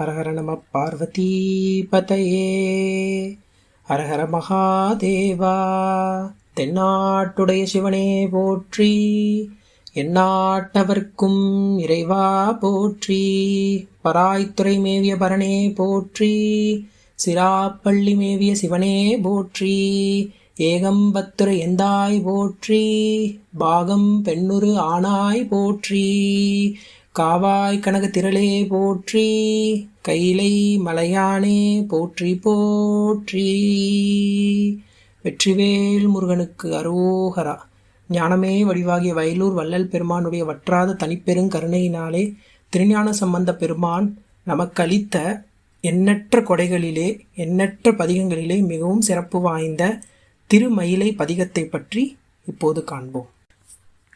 ஹரஹர நம பார்வதி பதையே. ஹரஹர மகாதேவா. தென்னாட்டுடைய சிவனே போற்றி, எந்நாட்டவர்க்கும் இறைவா போற்றி. பராய்த்துறை மேவிய பரணே போற்றி, சிராப்பள்ளி மேவிய சிவனே போற்றி. ஏகம்பத்துரை எந்தாய் போற்றி, பாகம் பெண்ணுரு ஆனாய் போற்றி. காவாய் கனக திரளே போற்றி, கைலை மலையானே போற்றி போற்றி. வெற்றிவேல் முருகனுக்கு அரோகரா. ஞானமே வடிவாகிய வயலூர் வள்ளல் பெருமானுடைய வற்றாத தனிப்பெருங்கருணையினாலே திருஞான சம்பந்த பெருமான் நமக்களித்த எண்ணற்ற கொடைகளிலே எண்ணற்ற பதிகங்களிலே மிகவும் சிறப்பு வாய்ந்த திருமயிலை பதிகத்தை பற்றி இப்போது காண்போம்.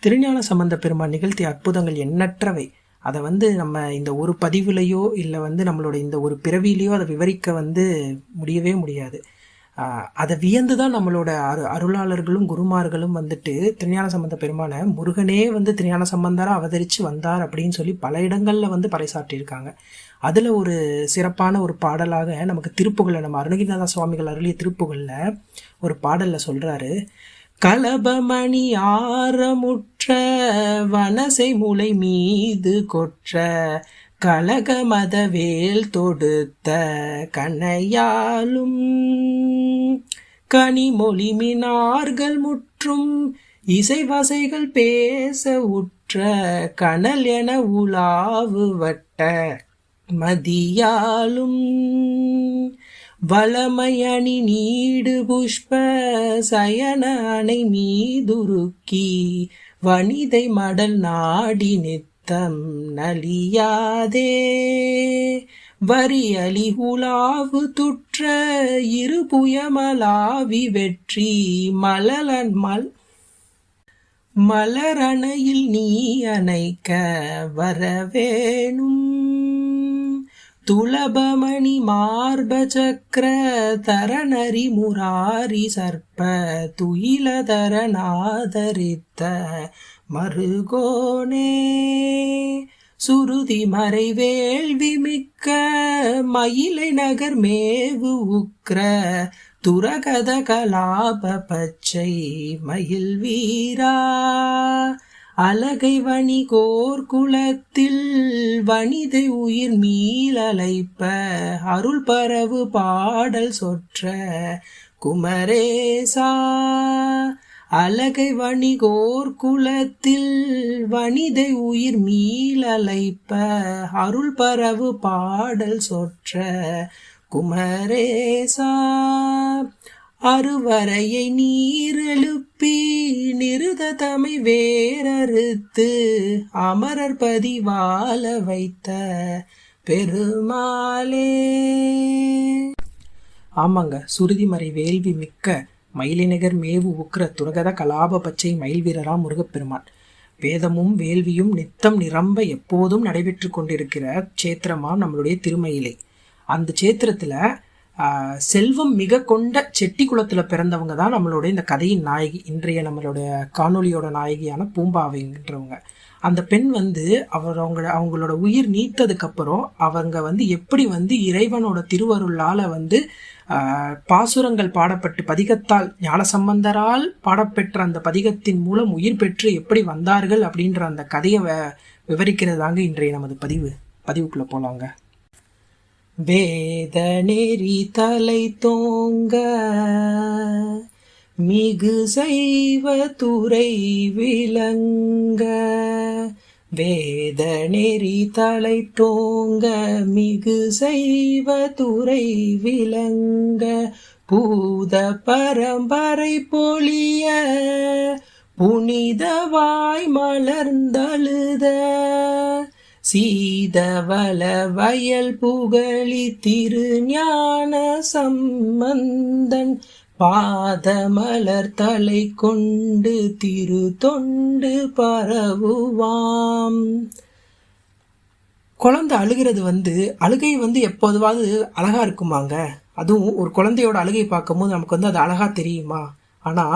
திருஞான சம்பந்த பெருமான் நிகழ்த்திய அற்புதங்கள் எண்ணற்றவை. அதை நம்ம இந்த ஒரு பதிவுலையோ இல்லை நம்மளோட இந்த ஒரு பிறவிலையோ அதை விவரிக்க முடியவே முடியாது. அதை வியந்துதான் நம்மளோட அருளாளர்களும் குருமார்களும் திருஞான சம்பந்த பெருமான முருகனே திருஞான சம்பந்தரா அவதரித்து வந்தார் அப்படின்னு சொல்லி பல இடங்கள்ல பறைசாற்றியிருக்காங்க. அதுல ஒரு சிறப்பான ஒரு பாடலாக நமக்கு திருப்புகள்ல நம்ம அருணகிரிநாத சுவாமிகள் அருளிய திருப்புகள்ல ஒரு பாடல்ல சொல்றாரு. கலபமணி ஆரமுற்ற வனசை முளை மீது கொற்ற கலகமத வேல் தொடுத்த கனையாலும் கனிமொழி மினார்கள் முற்றும் இசைவசைகள் பேச உற்ற கனல் என உலாவு வட்ட மதியாலும் வளமையணி நீடு புஷ்ப சயன அணை மீதுருக்கி வனிதை மடல் நாடி நித்தம் நலியாதே வரியலி உலாவு துற்ற இருபுயமலாவி வெற்றி மலரணையில் நீ அணைக்க வரவேணும் துளபமணி மார்ப சக்கர தரணரி முராரி சர்ப்ப துயிலதர நாதரித்த மருகோனே சுருதி மறை வேள்வி மிக்க மயிலை நகர் மேவு உக்ர துரகத கலாப பச்சை மயில் வீரா அலகை வணிகோர் குலத்தில் வனிதை உயிர் மீளலைப்ப அருள் பரவு பாடல் சொற்ற குமரேசா. அலகை வணிகோர் குலத்தில் வனிதை உயிர் மீளலைப்ப அருள் பரவு பாடல் சொற்ற குமரேசா. அருவரையை நீர் எழுப்பி நிருத தமை வேறறுத்து அமரர் பதிவால வைத்த பெருமாளே. ஆமாங்க, சுருதிமறை வேள்வி மிக்க மயிலிநகர் மேவு உக்கிர துரகத கலாப பச்சை மயில் வீரராம் முருகப்பெருமான். வேதமும் வேள்வியும் நித்தம் நிரம்ப எப்போதும் நடைபெற்று கொண்டிருக்கிற சேத்திரமாம் நம்மளுடைய திருமயிலை. அந்த சேத்திரத்துல செல்வம் மிக கொண்ட செட்டி குலத்துல பிறந்தவங்க தான் நம்மளோட இந்த கதையின் நாயகி, இன்றைய நம்மளோட காணொலியோட நாயகியான பூம்பாவைன்றவங்க. அந்த பெண் அவங்களோட உயிர் நீத்ததுக்கு அப்புறம் அவங்க எப்படி இறைவனோட திருவருளால பாசுரங்கள் பாடப்பட்டு பதிகத்தால் ஞானசம்பந்தரால் பாடப்பெற்ற அந்த பதிகத்தின் மூலம் உயிர் பெற்று எப்படி வந்தார்கள் அப்படின்ற அந்த கதையை விவரிக்கிறதாங்க இன்றைய நமது பதிவுக்குள்ள போலாங்க. வேத நெறி தலை தோங்க மிகு சைவ துறை விளங்க. வேத நெறி தலை தோங்க மிகு சைவ துறை விளங்க. பூத பரம்பரை பொழிய புனிதவாய் மலர்ந்தழுத சீதவள வயல் புகழி திருஞான சம்பந்தன் பாதமலர் தலை கொண்டு திரு தொண்டு பரவுவாம். குழந்தை அழுகிறது அழுகை எப்போதுவாது அழகா இருக்குமாங்க. அதுவும் ஒரு குழந்தையோட அழுகை பார்க்கும்போது நமக்கு அது அழகா தெரியுமா? ஆனா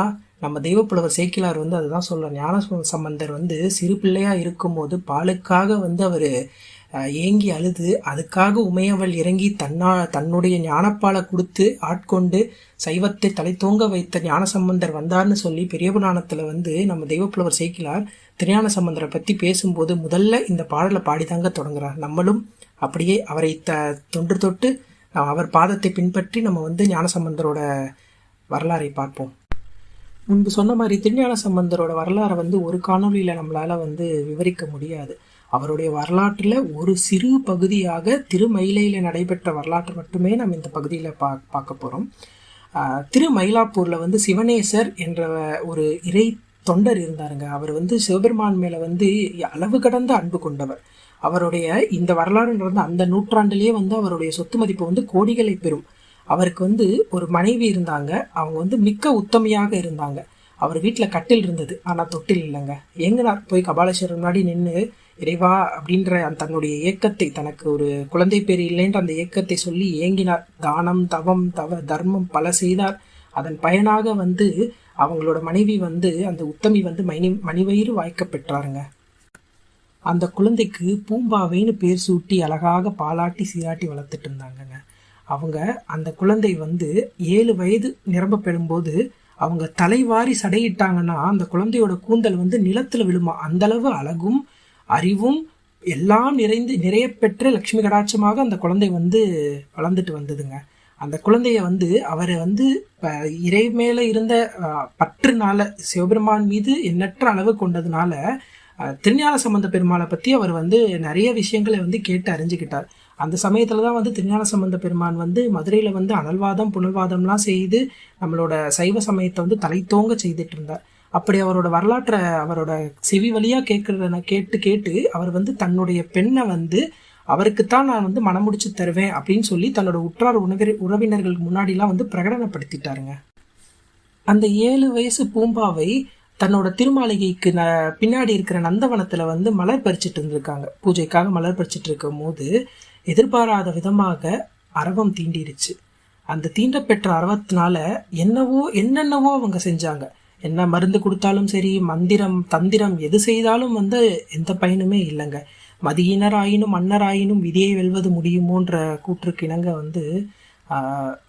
நம்ம தெய்வப்புலவர் சேக்கிலார் அதுதான் சொல்ற. ஞான சம்பந்தர் சிறு பிள்ளையா இருக்கும்போது பாலுக்காக அவர் ஏங்கி அழுது அதுக்காக உமையவள் இறங்கி தன்னுடைய ஞானப்பாலை கொடுத்து ஆட்கொண்டு சைவத்தை தலைத்தோங்க வைத்த ஞானசம்பந்தர் வந்தார்னு சொல்லி பெரிய புராணத்தில் வந்து நம்ம தெய்வப்புலவர் சேக்கிழார் திருஞான சம்பந்தரை பற்றி பேசும்போது முதல்ல இந்த பாடலை பாடிதாங்க தொடங்குறார். நம்மளும் அப்படியே அவரை தொன்று தொட்டு அவர் பாதத்தை பின்பற்றி நம்ம வந்து ஞானசம்பந்தரோட வரலாறை பார்ப்போம். முன்பு சொன்ன மாதிரி திருஞான சம்பந்தரோட வரலாறை வந்து ஒரு காணொலியில் நம்மளால் வந்து விவரிக்க முடியாது. அவருடைய வரலாற்றில் ஒரு சிறு பகுதியாக திருமயிலையில் நடைபெற்ற வரலாற்று மட்டுமே நம்ம இந்த பகுதியில் பார்க்க போகிறோம். திருமயிலாப்பூரில் வந்து சிவனேசர் என்ற ஒரு இறை தொண்டர் இருந்தாருங்க. அவர் வந்து சிவபெருமான் மேலே வந்து அளவு கடந்த அன்பு கொண்டவர். அவருடைய இந்த வரலாறு நடந்த அந்த நூற்றாண்டிலேயே வந்து அவருடைய சொத்து மதிப்பு வந்து கோடிகளை பெறும். அவருக்கு வந்து ஒரு மனைவி இருந்தாங்க. அவங்க வந்து மிக்க உத்தமையாக இருந்தாங்க. அவர் வீட்டில் கட்டில் இருந்தது, ஆனால் தொட்டில் இல்லைங்க. எங்கனார் போய் கபாலீஸ்வரர் முன்னாடி நின்று இறைவா அப்படின்ற தன்னுடைய ஏக்கத்தை, தனக்கு ஒரு குழந்தை பேர் இல்லைன்ற அந்த ஏக்கத்தை சொல்லி ஏங்கினார். தானம் தவம் தர்மம் பல செய்தார். அதன் பயனாக வந்து அவங்களோட மனைவி வந்து அந்த உத்தமி வந்து மணிவயிறு வாய்க்க பெற்றாருங்க. அந்த குழந்தைக்கு பூம்பாவைன்னு பேர் சூட்டி அழகாக பாலாட்டி சீராட்டி வளர்த்துட்டு இருந்தாங்கங்க. அவங்க அந்த குழந்தை வந்து 7 வயது நிரம்ப பெறும்போது அவங்க தலைவாரி சடையிட்டாங்கன்னா அந்த குழந்தையோட கூந்தல் வந்து நிலத்தில் விழுமா. அந்தளவு அழகும் அறிவும் எல்லாம் நிறைய பெற்ற லக்ஷ்மி கடாட்சமாக அந்த குழந்தை வந்து வளர்ந்துட்டு வந்ததுங்க. அந்த குழந்தைய வந்து அவரை வந்து இறை மேலே இருந்த பற்றுனால, சிவபெருமான் மீது எண்ணற்ற அளவு கொண்டதுனால திருஞான சம்பந்த பெருமாளை பற்றி அவர் வந்து நிறைய விஷயங்களை வந்து கேட்டு அறிஞ்சுக்கிட்டார். அந்த சமயத்தில் தான் வந்து திருஞான சம்பந்த பெருமான் வந்து மதுரையில் வந்து அனல்வாதம் புனல்வாதம்லாம் செய்து நம்மளோட சைவ சமயத்தை வந்து தலைத்தோங்க செய்துட்டு இருந்தார். அப்படி அவரோட வரலாற்றை அவரோட செவி வழியாக கேட்டு அவர் வந்து தன்னுடைய பெண்ணை வந்து அவருக்குத்தான் நான் வந்து மனம் முடிச்சு தருவேன் அப்படின்னு சொல்லி தன்னோட உற்றார் உறவினர்களுக்கு முன்னாடிலாம் வந்து பிரகடனப்படுத்திட்டாருங்க. அந்த 7 வயசு பூம்பாவை தன்னோட திருமாளிகைக்கு பின்னாடி இருக்கிற நந்தவனத்தில் வந்து மலர் பறிச்சுட்டு இருந்திருக்காங்க. பூஜைக்காக மலர் பறிச்சுட்டு இருக்கும் போது எதிர்பாராத விதமாக அரவம் தீண்டிருச்சு. அந்த தீண்டப்பெற்ற அரவத்தினால என்னென்னவோ அவங்க செஞ்சாங்க. என்ன மருந்து கொடுத்தாலும் சரி, மந்திரம் தந்திரம் எது செய்தாலும் வந்து எந்த பயனுமே இல்லைங்க. மதியினராயினும் மன்னராயினும் விதியை வெல்வது முடியுமோன்ற கூற்றுக்கு இணங்க வந்து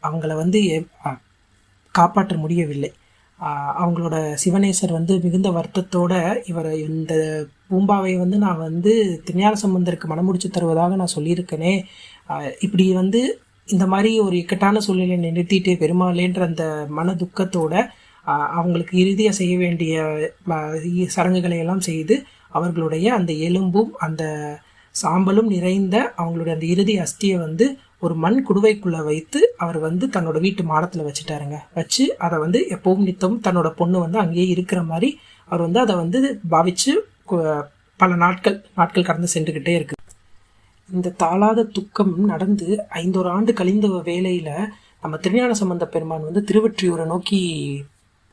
அவங்கள வந்து காப்பாற்ற முடியவில்லை. அவங்களோட சிவனேசர் வந்து மிகுந்த வருத்தத்தோட இந்த பூம்பாவை வந்து நான் வந்து திருஞான சம்பந்தருக்கு மனமுடிச்சு தருவதாக நான் சொல்லியிருக்கேனே, இப்படி வந்து இந்த மாதிரி ஒரு இக்கட்டான சூழ்நிலையை நிறுத்திட்டு பெருமாளேன்ற அந்த மன துக்கத்தோட அவங்களுக்கு இறுதியாக செய்ய வேண்டிய சடங்குகளை எல்லாம் செய்து அவர்களுடைய அந்த எலும்பும் அந்த சாம்பலும் நிறைந்த அவங்களுடைய அந்த இறுதி அஸ்தியை வந்து ஒரு மண் குடுவைக்குள்ளே வைத்து அவர் வந்து தன்னோட வீட்டு மாடத்தில் வச்சுட்டாருங்க. வச்சு அதை வந்து எப்பவும் நித்தமும் தன்னோட பொண்ணு வந்து அங்கேயே இருக்கிற மாதிரி அவர் வந்து அதை வந்து பாவிச்சு பல நாட்கள் கடந்து சென்றுக்கிட்டே இருக்கு. இந்த தாளாத துக்கம் நடந்து 5 ஆண்டு கழிந்த வேளையில் நம்ம திருஞான சம்பந்த பெருமான் வந்து திருவொற்றியூரை நோக்கி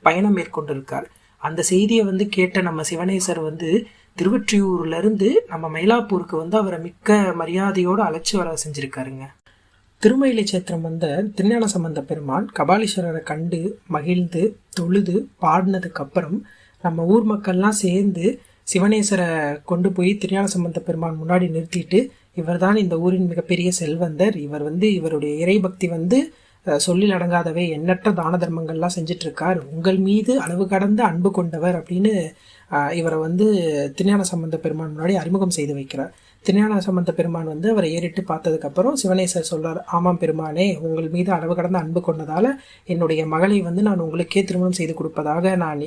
பயணம் மேற்கொண்டிருக்கார். அந்த செய்தியை வந்து கேட்ட நம்ம சிவனேசர் வந்து திருவொற்றியூர்லேருந்து நம்ம மயிலாப்பூருக்கு வந்து அவரை மிக்க மரியாதையோடு அழைச்சி வர செஞ்சுருக்காருங்க. திருமயிலை சேத்திரம் வந்த திருஞான சம்பந்த பெருமான் கபாலீஸ்வரரை கண்டு மகிழ்ந்து தொழுது பாடினதுக்கு அப்புறம் நம்ம ஊர் மக்கள்லாம் சேர்ந்து சிவனேசரை கொண்டு போய் திருஞான சம்பந்த பெருமான் முன்னாடி நிறுத்திட்டு, இவர் தான் இந்த ஊரின் மிகப்பெரிய செல்வந்தர், இவர் வந்து இவருடைய இறைபக்தி வந்து சொல்லில் அடங்காதவை, எண்ணற்ற தான தர்மங்கள்லாம் செஞ்சிட்ருக்கார், உங்கள் மீது அளவு கடந்த அன்பு கொண்டவர் அப்படின்னு இவரை வந்து திருஞான சம்பந்த பெருமான் முன்னாடி அறிமுகம் செய்து வைக்கிறார். திருஞான சம்பந்த பெருமான் வந்து அவரை ஏறிட்டு பார்த்ததுக்கப்புறம் சிவனேசர் சொல்றார், ஆமாம் பெருமானே, உங்கள் மீது அளவு கடந்த அன்பு கொண்டதால் என்னுடைய மகளை வந்து நான் உங்களுக்கே திருமணம் செய்து கொடுப்பதாக நான்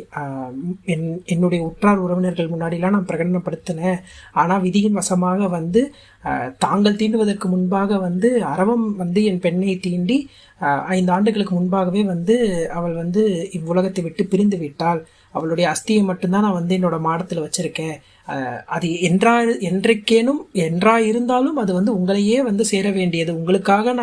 என்னுடைய உற்றார் உறவினர்கள் முன்னாடிலாம் நான் பிரகடனப்படுத்தினேன். ஆனால் விதியின் வசமாக வந்து தாங்கள் தீண்டுவதற்கு முன்பாக வந்து அரவம் வந்து என் பெண்ணை தீண்டி 5 ஆண்டுகளுக்கு முன்பாகவே வந்து அவள் வந்து இவ்வுலகத்தை விட்டு பிரிந்து விட்டாள். அவளுடைய அஸ்தியை மட்டும்தான் நான் வந்து என்னோட மாடத்தில் வச்சிருக்கேன். அது இருந்தாலும் அது வந்து உங்களையே வந்து சேர வேண்டியது. உங்களுக்காகவே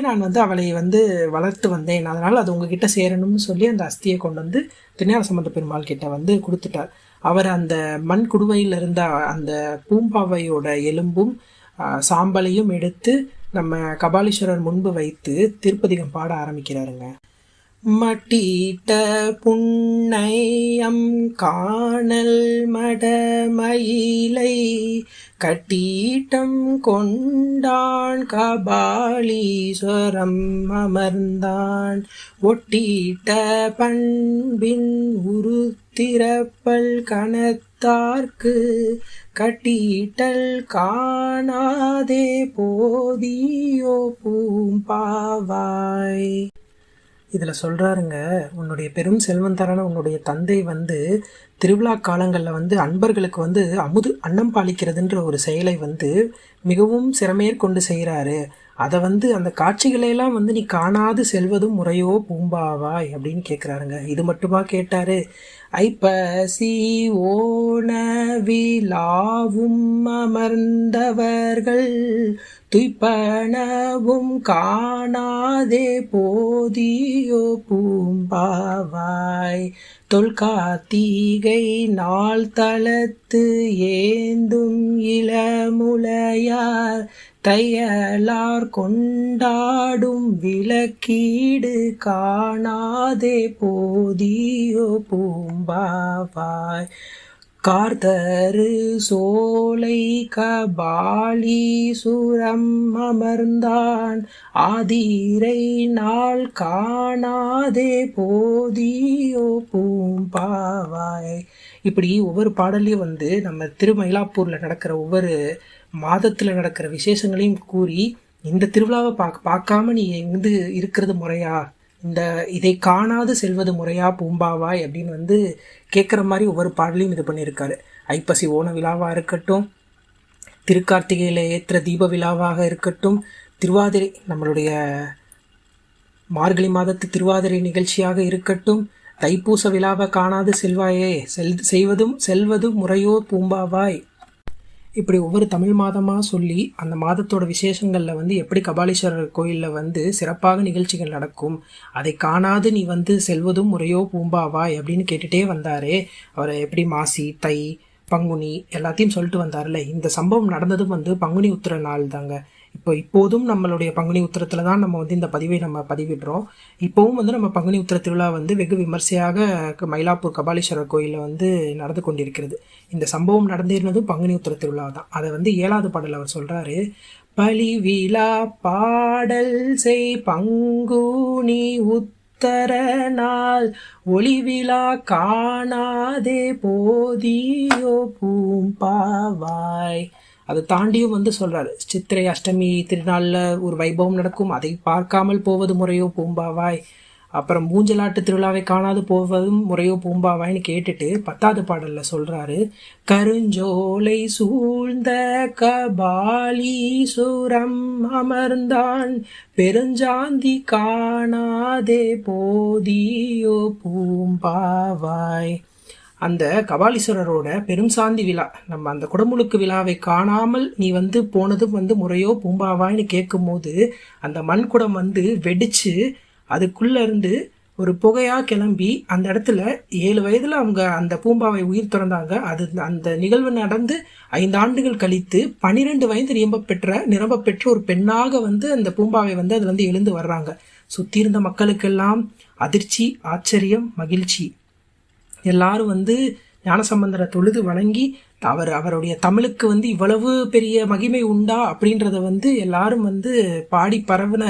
நான் வந்து அவளை வந்து வளர்த்து வந்தேன். அதனால் அது உங்ககிட்ட சேரணும்னு சொல்லி அந்த அஸ்தியை கொண்டு வந்து திருஞான சம்பந்த பெருமாள் கிட்ட வந்து கொடுத்துட்டார். அவர் அந்த மண் குடுவையில் இருந்த அந்த பூம்பாவையோட எலும்பும் சாம்பலையும் எடுத்து நம்ம கபாலீஸ்வரர் முன்பு வைத்து திருப்பதிகம் பாட ஆரம்பிக்கிறாருங்க. மட்டிட்ட புன்னையம் காணல் மடமயிலை கட்டீட்டம் கொண்டான் கபாலீஸ்வரம் அமர்ந்தான் ஒட்டிட்ட பண்பின் உருத்திரப்பல் கணத்தார்க்கு கட்டீட்டல் காணாதே போதியோ பூம்பாவாய். இதில் சொல்கிறாருங்க, உன்னுடைய பெரும் செல்வந்தரான உன்னுடைய தந்தை வந்து திருவிழா காலங்களில் வந்து அன்பர்களுக்கு வந்து அன்னம் பாலிக்கிறதுன்ற ஒரு செயலை வந்து மிகவும் சிறமேற்கொண்டு செய்கிறாரு. அதை வந்து அந்த காட்சிகளையெல்லாம் வந்து நீ காணாது செல்வதும் முறையோ பூம்பாவாய் அப்படின்னு கேட்குறாருங்க. இது மட்டுமா கேட்டாரு? ஐப்பசி ஓணவிலாவும் அமர்ந்தவர்கள் துய்ப்பனவும் காணாதே போதியோ பூம்பாவாய். தொல்காத்திகை நாள் தளத்து ஏந்தும் இளமுலையார் தையலார் கொண்டாடும் விளக்கீடு காணாதே போதியோ பூம்பாவாய். கார்தரு சோலை கபாலீசுரம் அமர்ந்தான் ஆதிரை நாள் காணாதே போதியோ பூம்பாவாய். இப்படி ஒவ்வொரு பாடலையும் வந்து நம்ம திருமயிலாப்பூரில் நடக்கிற ஒவ்வொரு மாதத்தில் நடக்கிற விசேஷங்களையும் கூறி, இந்த திருவிழாவை பார்க்காம நீ எங்கு இருக்கிறது முறையா, இதை காணாது செல்வது முறையா பூம்பாவாய் அப்படின்னு வந்து கேட்குற மாதிரி ஒவ்வொரு பாடலையும் இது பண்ணியிருக்காரு. ஐப்பசி ஓண விழாவாக இருக்கட்டும், திருக்கார்த்திகையில் ஏற்ற தீப விழாவாக இருக்கட்டும், திருவாதிரை நம்மளுடைய மார்கழி மாதத்து திருவாதிரை நிகழ்ச்சியாக இருக்கட்டும், தைப்பூச விழாவை காணாது செல்வாயே செல்வதும் முறையோ பூம்பாவாய். இப்படி ஒவ்வொரு தமிழ் மாதமாக சொல்லி அந்த மாதத்தோட விசேஷங்களில் வந்து எப்படி கபாலீஸ்வரர் கோயிலில் வந்து சிறப்பாக நிகழ்ச்சிகள் நடக்கும், அதை காணாது நீ வந்து செல்வதும் முறையோ பூம்பாவாய் அப்படின்னு கேட்டுகிட்டே வந்தாரே. அவர் எப்படி மாசி, தை, பங்குனி எல்லாத்தையும் சொல்லிட்டு வந்தார்ல. இந்த சம்பவம் நடந்ததும் வந்து பங்குனி உத்திர நாள் தாங்க. இப்போதும் நம்மளுடைய பங்குனி உத்திரத்தில் தான் நம்ம வந்து இந்த பதிவை நம்ம பதிவிடுறோம். இப்போவும் வந்து நம்ம பங்குனி உத்திர திருவிழா வந்து வெகு விமர்சையாக மயிலாப்பூர் கபாலீஸ்வரர் கோயிலில் வந்து நடந்து கொண்டிருக்கிறது. இந்த சம்பவம் நடந்திருந்ததும் பங்குனி உத்திர திருவிழா தான். அதை வந்து 7வது பாடல் அவர் சொல்கிறாரு. பழி விழா பாடல் செய் பங்குனி உத்தர நாள் ஒளிவிழா காணாதே போதியோ பூம்பாவாய். அதை தாண்டியும் வந்து சொல்கிறாரு, சித்திரை அஷ்டமி திருநாளில் ஒரு வைபவம் நடக்கும், அதை பார்க்காமல் போவது முறையோ பூம்பாவாய். அப்புறம் மூஞ்சலாட்டு திருவிழாவை காணாது போவதும் முறையோ பூம்பாவாய்னு கேட்டுட்டு 10வது பாடலில் சொல்கிறாரு. கருஞ்சோலை சூழ்ந்த கபாலீசுரம் அமர்ந்தான் பெருஞ்சாந்தி காணாதே போதியோ பூம்பாவாய். அந்த கபாலீஸ்வரரோட பெரும் சாந்தி விழா, நம்ம அந்த குடமுழுக்கு விழாவை காணாமல் நீ வந்து போனதும் வந்து முறையோ பூம்பாவாய்னு கேட்கும் போது அந்த மண்குடம் வந்து வெடிச்சு அதுக்குள்ளே இருந்து ஒரு புகையாக கிளம்பி அந்த இடத்துல 7 வயதில் அவங்க அந்த பூம்பாவை உயிர் திறந்தாங்க. அந்த நிகழ்வு நடந்து 5 ஆண்டுகள் கழித்து 12 வயது நிரம்ப பெற்ற ஒரு பெண்ணாக வந்து அந்த பூம்பாவை வந்து அதுல இருந்து எழுந்து வர்றாங்க. சுற்றி இருந்த மக்களுக்கெல்லாம் அதிர்ச்சி, ஆச்சரியம், மகிழ்ச்சி. எல்லாரும் வந்து ஞானசம்பந்தரை தொழுது வணங்கி அவருடைய தமிழுக்கு வந்து இவ்வளவு பெரிய மகிமை உண்டா அப்படின்றத வந்து எல்லாரும் வந்து பாடி பரவின.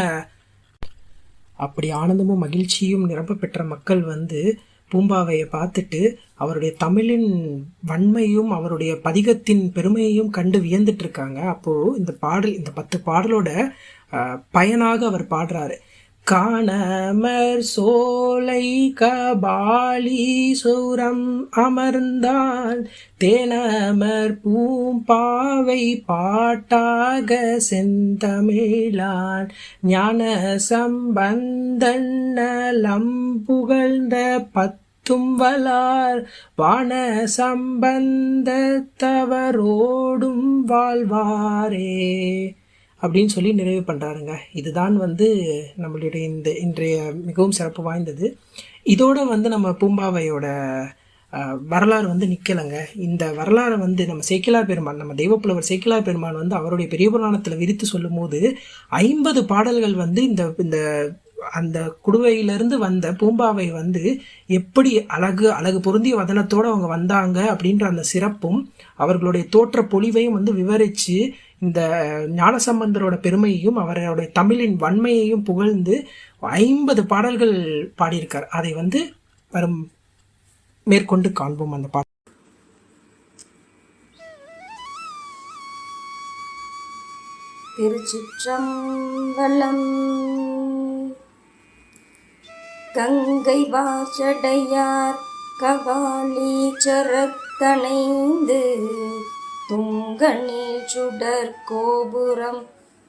அப்படி ஆனந்தமும் மகிழ்ச்சியும் நிரம்ப பெற்ற மக்கள் வந்து பூம்பாவையை பார்த்துட்டு அவருடைய தமிழின் வன்மையும் அவருடைய பதிகத்தின் பெருமையையும் கண்டு வியந்துட்டு இருக்காங்க. அப்போது இந்த 10 பாடலோட பயனாக அவர் பாடுறாரு. காணமர் சோலை கபாலீசுரம் அமர்ந்தான் தேனமர் பூம்பாவை பாட்டாக செந்தமிழான் ஞான சம்பந்தன் நலம்புகழ்ந்த தும்பலார் வான சம்பந்தத்தவரோடும் வாழ்வாரே அப்படின்னு சொல்லி நிறைவு பண்ணுறாருங்க. இதுதான் வந்து நம்மளுடைய இன்றைய மிகவும் சிறப்பு வாய்ந்தது. இதோட வந்து நம்ம பூம்பாவையோட வரலாறு வந்து நிற்கலைங்க. இந்த வரலாறை வந்து நம்ம சேக்கிழார் பெருமான், நம்ம தெய்வப்புலவர் சேக்கிழார் பெருமான் வந்து அவருடைய பெரிய புராணத்தில் விரித்து சொல்லும் போது 50 பாடல்கள் வந்து இந்த அந்த குடுவையிலிருந்து வந்த பூம்பாவை எப்படி அழகு பொருந்திய வதனத்தோடு அவங்க வந்தாங்க அப்படின்ற அந்த சிறப்பும் அவர்களுடைய தோற்ற பொலிவையும் விவரித்து இந்த ஞானசம்பந்தரோட பெருமையையும் அவருடைய தமிழின் வன்மையையும் புகழ்ந்து 50 பாடல்கள் பாடியிருக்கார். அதை வரும் மேற்கொண்டு காண்போம் அந்த பாடல். திருச்சிற்றம்பலம். கங்கை வாசடையார் கபாலீச்சரத்தணைந்து துங்கனில் சுடர் கோபுரம்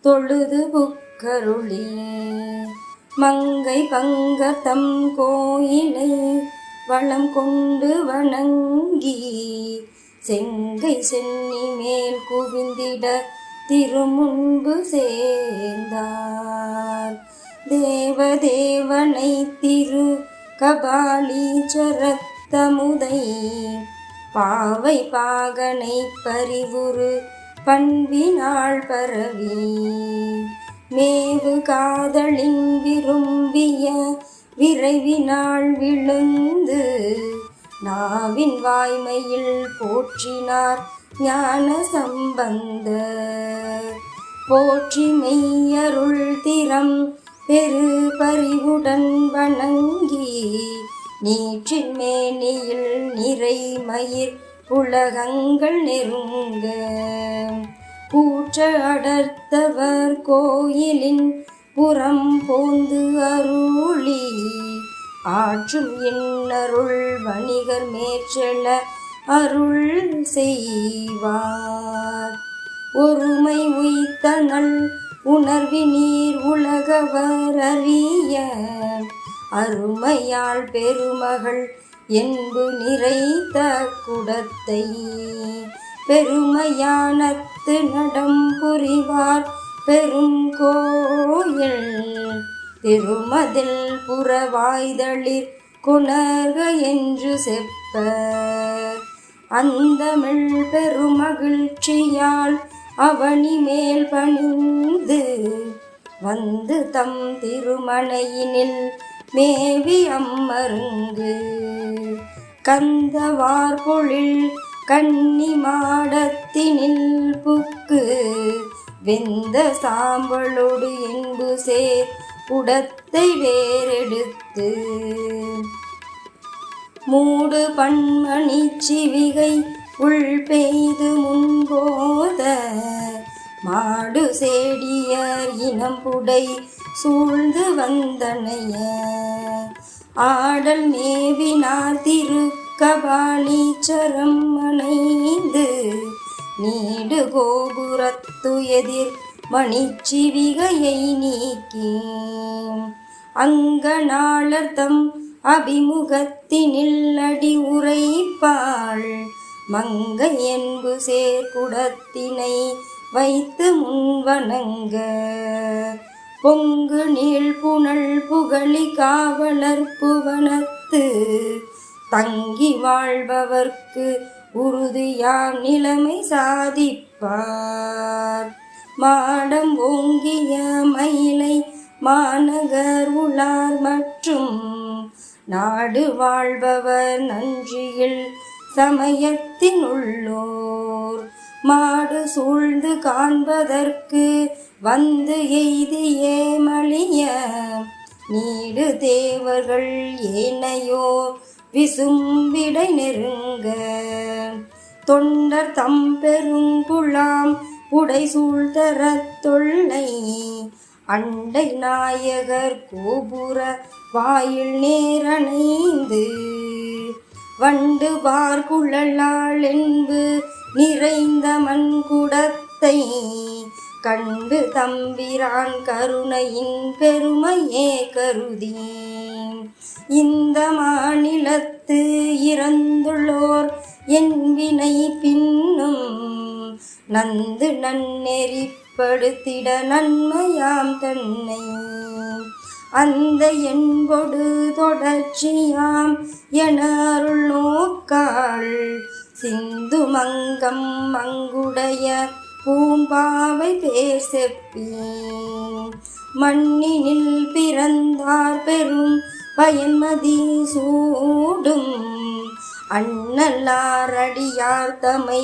தொழுது புக்கருளி மங்கை பங்கதம் கோயிலை வளம் கொண்டு வணங்கி செங்கை சென்னி மேல் குவிந்திட திருமுன்பு சேர்ந்தார். தேவதேவனை திரு கபாலீச்சரத்தமுதை பாவை பாகனை பரிவுரு பண்பினாள் பரவி மேவு காதலின் விரும்பிய விரைவினாள் விழுந்து நாவின் வாய்மையில் போற்றினார் ஞான சம்பந்தர். போற்றி மெய்யருள் திறம் பெரு பரிவுடன் வணங்கி நீற்றின் மேனியில் நிறை மயிர் உலகங்கள் நெருங்க கூற்ற அடர்த்தவர் கோயிலின் புறம் போந்து அருளி ஆற்றும் இன்னருள் வணிகர் மேற்செல அருள் செய்வார். ஒருமை உய்த்தனள் உணர்வினீர் உலகவர் அறிய அருமையாள் பெருமகள் என்பு நிறைத்த குடத்தை பெருமையானத்து நடம் புரிவார் பெரும் கோயில் திருமதில் புறவாய்தளிர் குணர்க என்று செப்ப அந்தமிழ் பெருமகிழ்ச்சியால் அவனி மேல் பணிந்து தம் திருமணையினில் மேவி அம்மருங்கு கந்தவார் பொழில் கன்னி மாடத்தினில் புக்கு வெந்த சாம்பலோடு என்பு சேர் உடத்தை வேறெடுத்து மூடு பன்மணி சிவிகை உள் பெய்து முன்போத மாடு சேடியர் இனம்புடை சூழ்ந்து வந்தனைய ஆடல் மேவினார் திரு கபாலீச்சரம் அணைந்து நீடு கோபுரத்து எதிர் மணிச்சிவிகையை நீக்கி அங்கநாளர் தம் அபிமுகத்தினில் அடி உரைப்பாள் மங்கை என்பு சேர்க்குடத்தினை வைத்து முன்வணங்க பொங்கு நீள் புனல் புகழி காவலர் புவனத்து தங்கி வாழ்பவர்க்கு உறுதியாம் நிலைமை சாதிப்பார். மாடம் ஓங்கிய மயிலை மாநகர் உளார் மற்றும் நாடு வாழ்பவர் நன்றியில் சமயத்தின் உள்ளோர் மாடு சூழ்ந்து காண்பதற்கு வந்து எய்தியே மலிய நீடு தேவர்கள் ஏனையோர் விசும்பிடை நெருங்க தொண்டர் தம் பெருங்குழாம் உடை சூழ்தர தொல்லை அண்டை நாயகர் கோபுர வாயில் நேரணைந்து வண்டு பார்குழலாள் என்பு நிறைந்த மண்குடத்தை கண்டு தம்பிரான் கருணையின் பெருமையே கருதி இந்த மாநிலத்து இறந்துள்ளோர் என் வினை பின்னும் நந்து நன்னெறிப்படுத்திட நன்மையாம் தன்னை அந்த என்பொடு தொடர்ச்சியாம் என அருள் நோக்காள் சிந்து மங்கம் மங்குடைய பூம்பாவை பேர் செப்பி மண்ணினில் பிறந்தார் பெரும் பயன்மதி சூடும் அண்ணலார் அடியார் தமை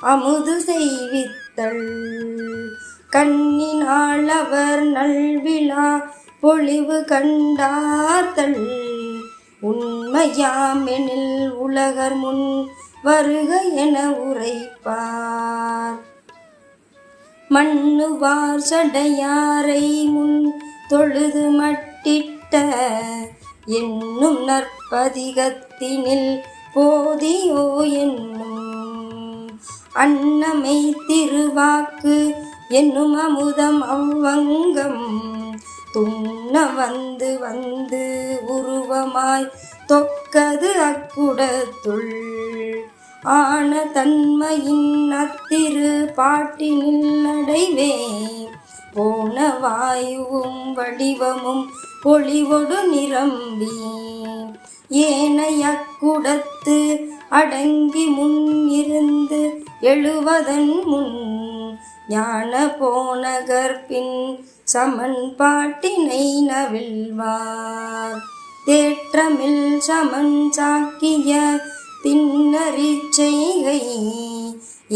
அமுது செய்வித்தல் கண்ணினாள் அவர் நல்விழா பொழிவு கண்டார்த்தல் உண்மையாமெனில் உலகர் முன் வருக என உரைப்பார் மண்ணுவார் சடையாரை முன் தொழுது மட்டிட்ட என்னும் நற்பதிகத்தினில் போதியோ என்னும் அன்னமை திருவாக்கு என்னும் அமுதம் அவ்வங்கம் துண்ண வந்து வந்து உருவமாய் தொக்கது அக்குடத்துள் ஆன தன்மையின் அத்திரு பாட்டினில் அடைவே போன வாயுவும் வடிவமும் பொலிவொடு நிரம்பி ஏனையக்குடத்து அடங்கி முன் இருந்து எழுவதன் முன் ஞான போனகற்பின் சமன்பாட்டினை நவில்வார் தேற்றமில் சமன் சாக்கிய திண்ணறிச் செய்கை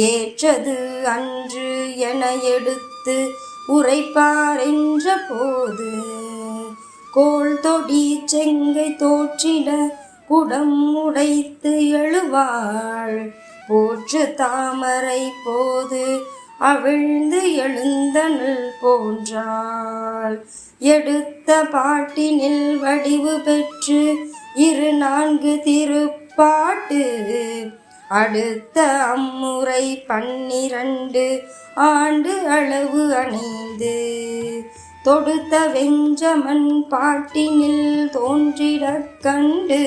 ஏற்றது அன்று என எடுத்து உரைப்பார் என்ற போது கோள் தொடி செங்கை தோற்றிட குடம் உடைத்து எழுவாள் போற்று தாமரை போது அவிழ்ந்து எழுந்தனள் போன்றாள் எடுத்த பாட்டினில் வடிவு பெற்று 4 திருப்பாட்டு அடுத்த அம்முறை 12 ஆண்டு அளவு அணைந்து தொடுத்த வெஞ்சமன் பாட்டினில் தோன்றிடக் கண்டு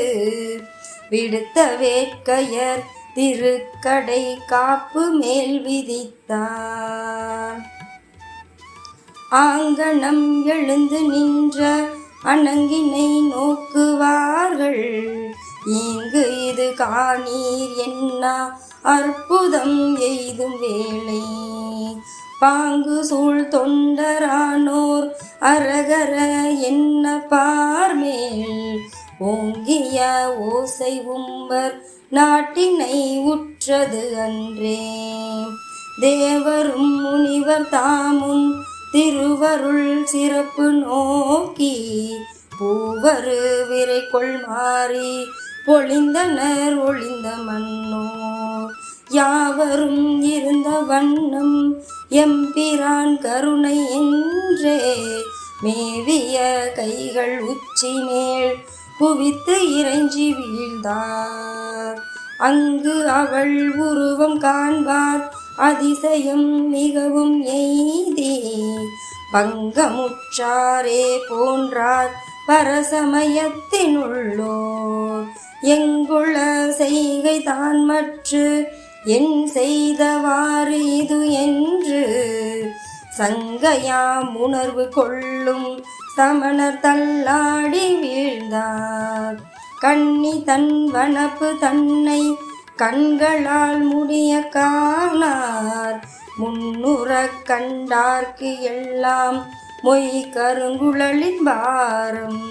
விடுத்த வேட்கையர் திருக்கடை காப்பு மேல் விதித்தார் ஆங்கணம் எழுந்து நின்ற அணங்கினை நோக்குவார்கள் இங்கு இது காணீர் என்னா அற்புதம் எய்தும் வேளை பாங்கு சூழ் தொண்டரானோர் அரகர என்ன பார்மேல் ஓங்கிய ஓசை உம்பர் நாட்டினை உற்றது அன்றே தேவரும் முனிவர் தாமும் திருவருள் சிறப்பு நோக்கி பூவரு விரைகொள் மாறி பொழிந்தனர் ஒளிந்த மன்னோ யாவரும் இருந்த வண்ணம் எம்பிரான் கருணை என்றே மேவிய கைகள் உச்சி மேல் குவித்து இறைஞ்சி வீழ்ந்தார் அங்கு அவள் உருவம் காண்பார் அதிசயம் மிகவும் எய்தி பங்கமுற்றாரே போன்றார் பரசமயத்தினுள்ளோர் எங்குள செய்கை தான் மற்று என் செய்தவாறு இது என்று சங்கையாம் உணர்வு கொள்ளும் சமணர் தள்ளாடி வீழ்ந்தார் கண்ணி தன் வனப்பு தன்னை கண்களால் முடிய காணார் முன்னுறக் கண்டார்க்கு எல்லாம் மொய் கருங்குழலின் பாரம்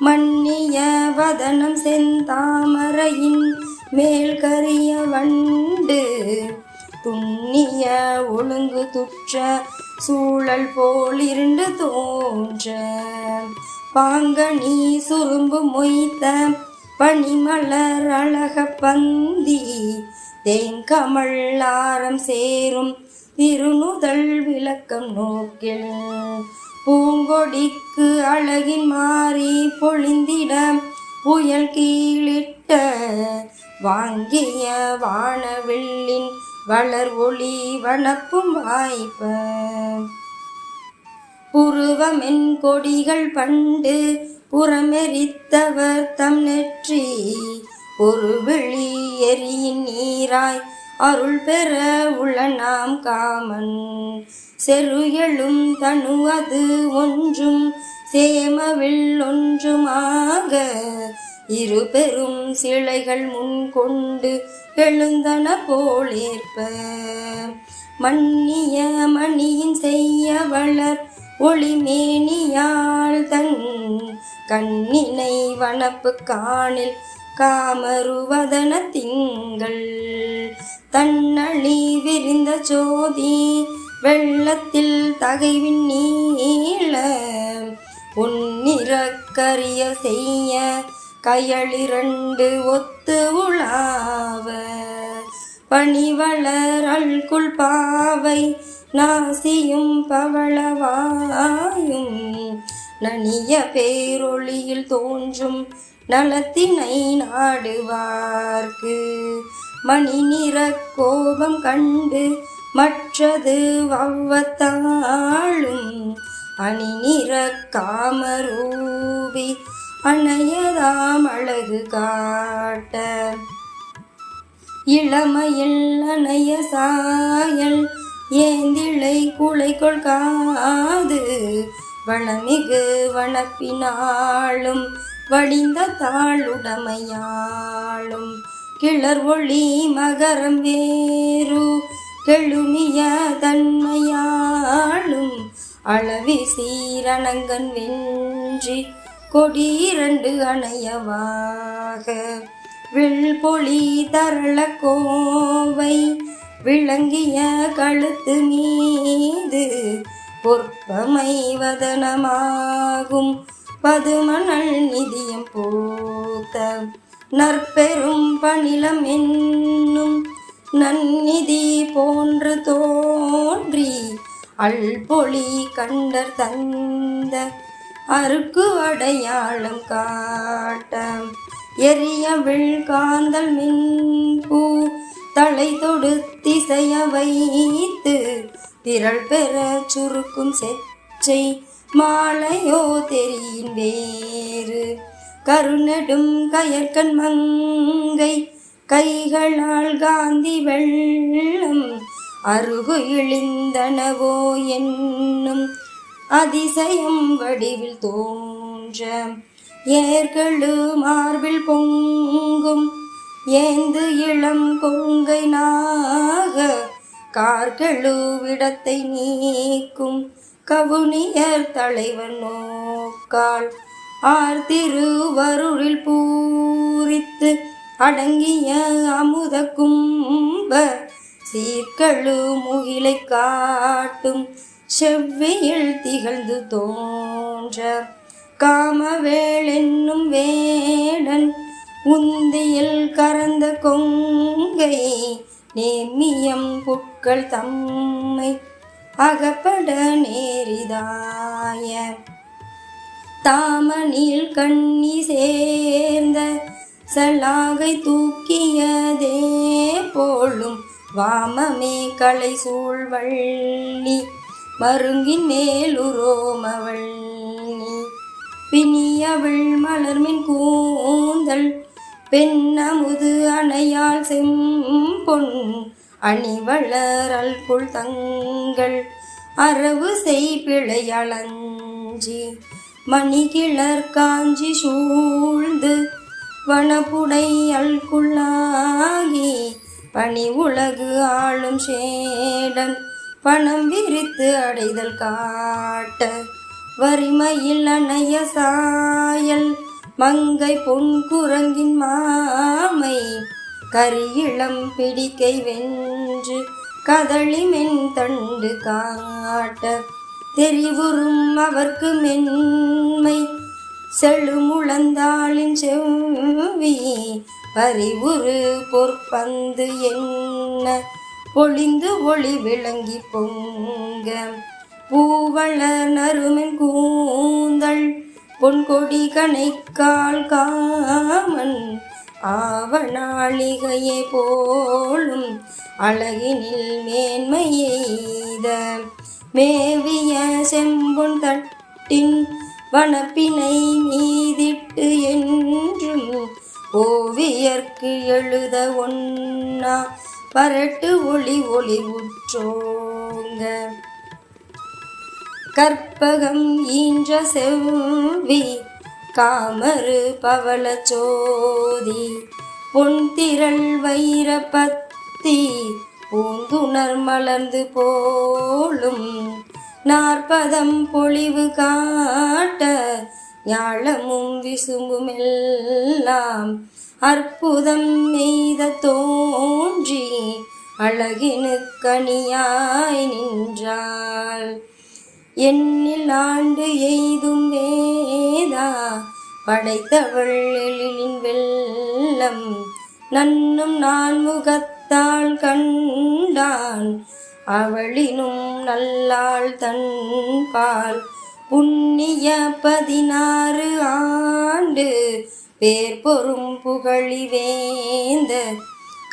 மன்னிய வதனம் செந்தாமரையின் மேல் கரிய வண்டு துண்ணிய ஒழுங்கு துற்ற சூழல் போல் இருண்டு தோன்ற பாங்கனி சுரும்பு மொய்த்த பனிமலர் அழக பந்தி தேங்கமள் ஆரம் சேரும் திருநுதல் விளக்கம் நோக்கில் பூங்கொடிக்கு அழகின் மாறி பொழிந்திட புயல் கீழிட்ட வாங்கிய வானவெள்ளின் வளர் ஒளி வனப்பும் வாய்ப்ப புருவமென் கொடிகள் பண்டு புறமெரித்தவர் தம் நெற்றி ஒரு விழி எரியின் நீராய் அருள் பெற உள்ள நாம் காமன் செருயலும் தனுவது ஒன்றும் சேமவில் ஒன்றுமாக இரு பெரும் சிலைகள் முன் கொண்டு எழுந்தன போலேற்ப மன்னிய மணியின் செய்ய வளர் ஒளிமேனியாள் தன் கண்ணினை வனப்பு காணில் காமருவதன திங்கள் தன்னழி விரிந்த ஜோதி வெள்ளத்தில் தகைவின் நீள உன்னிறக்கரிய செய்ய கையளிரண்டு ஒத்து உலாவ பணிவளர் அல்குள் பாவை நாசியும் பவளவாயும் நனிய பேரொளியில் தோன்றும் நலத்தினை நாடுவார்க்கு மணி நிற கோபம் கண்டு மற்றது வவ்வத்தாளும் அணி நிற காமரூபி அணையதாம் அழகு காட்ட இளமையில் அணைய சாயல் ஏந்திழை குலைகொள் காது வளமிகு வனப்பினாளும் வடிந்த தாளுடமையாளும் கிளர் ஒளி மகரம் வேறு கெழுமிய தன்மையாளும் அளவி சீரணங்கன் வென்றி கொடியிரண்டு அணையவாக வில்பொலி தரள கோவை விளங்கிய கழுத்து மீது பொற்பமை வதனமாகும் பதுமணல் நிதியம் பூத்த நற்பெரும் பணிலம் என்னும் நன்னிதி போன்று தோன்றி அல்பொலி கண்டர் தந்த அருக்கு அடையாளம் காட்ட எரியவிழ் காந்தல் மின்பூ தலை தொடுத்திசைய வைத்து திரள் பெற சுருக்கும் செச்சை மாலையோ தெரியின் வேறு கருநெடும் கயற்கண் மங்கை கைகளால் காந்தி வெள்ளம் அருகு இழிந்தனவோ என்னும் அதிசயம் வடிவில் தோன்ற ஏர்களு மார்பில் பொங்கும் ஏந்து இளம் கொங்கை நாக கார்களு விடத்தை நீக்கும் கவுனியர் தலைவர் நோக்கால் ஆர்திருவருளில் பூரித்து அடங்கிய அமுத கும்ப சீர்களு முகிலை காட்டும் செவ்வியில் திகழ்ந்து தோன்ற காமவேள் என்னும் வேடன் உந்தியில் கறந்த கொங்கை நேமியம் புட்கள் தம்மை அகப்பட நேரிதாய தாமணில் கண்ணி சேர்ந்த சலாகை தூக்கியதே போலும் வாமமே களை சூழ்வள்ளி மருங்கின் மேலுரோமவள்ளி பிணியவள் மலர்மின் கூந்தல் பெண்ணமுது அணையால் செம்பொன் அணிவளர் அல்குள் தங்கள் அரவு செய்பிழையளஞ்சி மணிகிளர் காஞ்சி சூழ்ந்து வனப்புடை அல்குள்ளாகி பணி உலகு ஆளும் சேடன் பணம் விரித்து அடைதல் காட்ட வரிமையில் அணைய சாயல் மங்கை பொன் குரங்கின் மாமை கரியிளம் பிடிக்கை வென்று கதளி மென் தண்டு காட்ட தெரிவுறும் அவர்க்கு மென்மை செழுமுழந்தாளின் செவ்வி பறிவுறு பொற்பந்து என்ன பொழிந்து ஒளி விளங்கி பொங்க பூவளர் நறுமென் கூந்தல் பொன்கொடி கணைக்கால் காமன் ஆவணாளிகையே போலும் அழகினில் மேன்மையெய்த மேவிய செம்பொன் தட்டின் வனப்பினை மீதிட்டு என்றும் ஓவியர்க்கு எழுத ஒன்னா பரட்டு ஒளி ஒளி உற்றோங்க கற்பகம் ஈன்ற செவ்வி காமரு பவளச்சோதி பொன்திரள் வைரப்பத்தி பூந்துணர் மலர்ந்து போலும் நாற்பதம் பொழிவு காட்ட ஞாழமும் விசும்புமெல்லாம் அற்புதம் எய்த தோன்றி அழகினுக்கணியாய் நின்றாள். எண்ணில் ஆண்டு எய்தும் வேதா படைத்தவள் எழிலின் வெள்ளம் நன்னும் நான் முகத்தாள் கண்டான் அவளினும் நல்லாள் தன்பால் புண்ணிய 16 ஆண்டு பேர் பொறும் புகழி வேந்த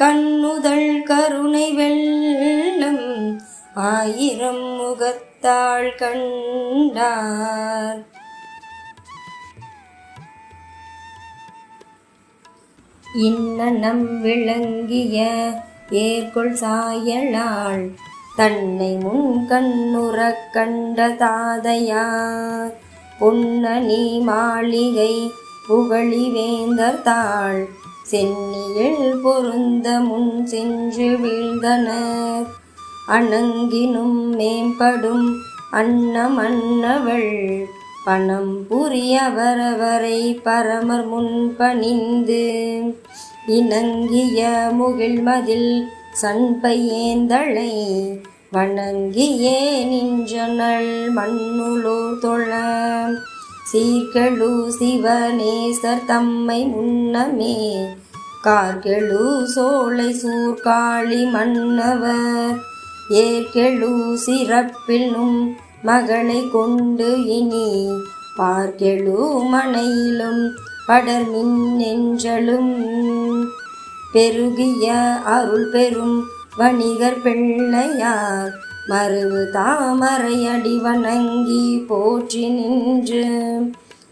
கண்ணுதல் கருணை வெள்ளம் 1000 முகத்தாள் கண்டார். இன்னனம் விளங்கிய ஏற்கொள் சாயலாள் தன்னை முன் கண்ணுறக் கண்ட தாதையார் பொன்னணி மாளிகை புகழி வேந்தர் தாள் சென்னியில் பொருந்த முன் சென்று வீழ்ந்தனர். அணங்கினும் மேம்படும் அன்னமன்னவள் பணம் புரிய அவரவரை பரமர் முன் பணிந்து இணங்கிய முகிழ்மதில் சண்பை ஏந்தளை வணங்கியே நின்றனள் மண்ணுளோர் தொழ. சீர்கெழு சிவநேசர் தம்மை முன்னமே கார்கெழு சோலை சூர்காழி மன்னவர் ஏற்கெழு சிறப்பிலும் மகளை கொண்டு இனி பார்க்கெழு மனையிலும் படர்மின் நெஞ்சலும் பெருகிய அருள் பெரும் வணிகர் பிள்ளையார் மருவு தாமரை அடி வணங்கி போற்றி நின்று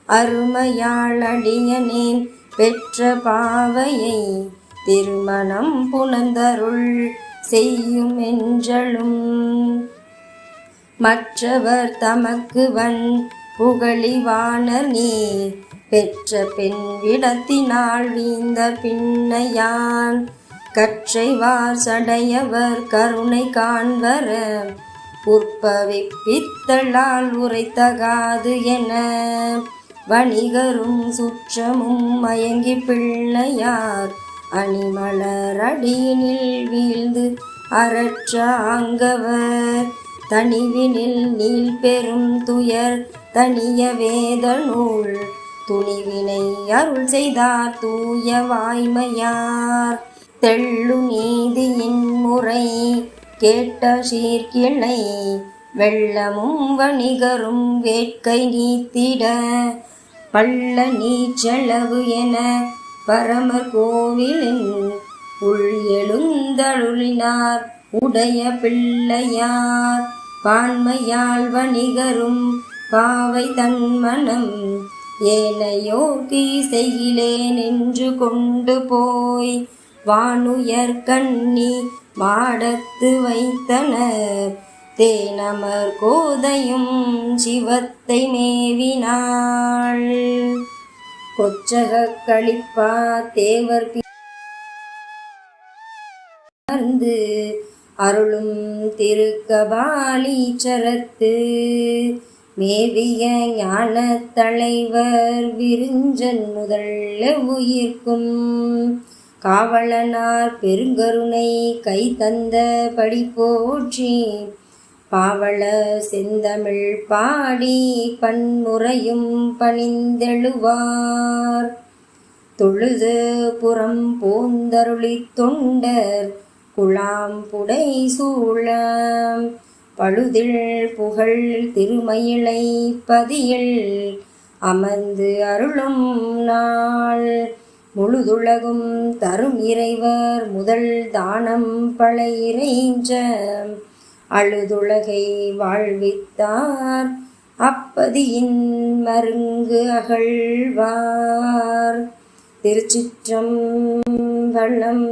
அருமையாள் அடியனேன் பெற்ற பாவையை திருமணம் புணர்ந்தருள் செய்யும் என்றலும். மற்றவர் தமக்கு வன் புகழி வாணர் நீ பெற்ற பெண் விடத்தினால் வீந்த பின்னையான் கற்றைவார் சடையவர் கருணை காண்பர உற்பவிப்பித்தளால் உரைத்தகாது என வணிகரும் சுற்றமும் மயங்கி பிள்ளையார் அணிமலர் அடியினில் வீழ்ந்து அரற்ற ஆங்கவர் தனிவினில் நீள் பெரும் துயர் தனிய வேத நூல் துணிவினை அருள் செய்தார் தூய வாய்மையார் தெள்ளு நீதியின் முறை கேட்ட சீர்கிளை வெள்ளமும் வணிகரும் வேட்கை நீத்திட பள்ள நீச்செலவு என பரமர் கோவிலின் உள் எழுந்தருளினார் உடைய பிள்ளையார் பான்மையால் வணிகரும் பாவை தன்மனம் ஏனையோர்க்கு செய்கிலேன் என்று கொண்டு போய் வானுயர் கண்ணி மாடத்து வைத்தனர் தேனமர் கோதையும் சிவத்தை மேவினாள். கொச்சக களிப்பா தேவர் பிறந்து அருளும் திருக்கபாலீச்சரத்து மேவிய ஞான தலைவர் விருஞ்சன் முதல்ல உயிர்க்கும் காவலனார் பெருங்கருணை கை தந்த படி போற்றி பாவள செந்தமிழ் பாடி பன்முறையும் பணிந்தெழுவார் தொழுது புறம் போந்தருளி தொண்டர் குழாம் புடை சூழம் பழுதில் புகழ் திருமயிலை பதியில் அமர்ந்து அருளும் நாள் முழுதுலகும் தரும் இறைவர் முதல் தானம் பல இறைஞ்ச அழுதுலகை வாழ்வித்தார் அப்பதியின் மருங்கு அகழ்வார். திருச்சிற்றம்பலம்.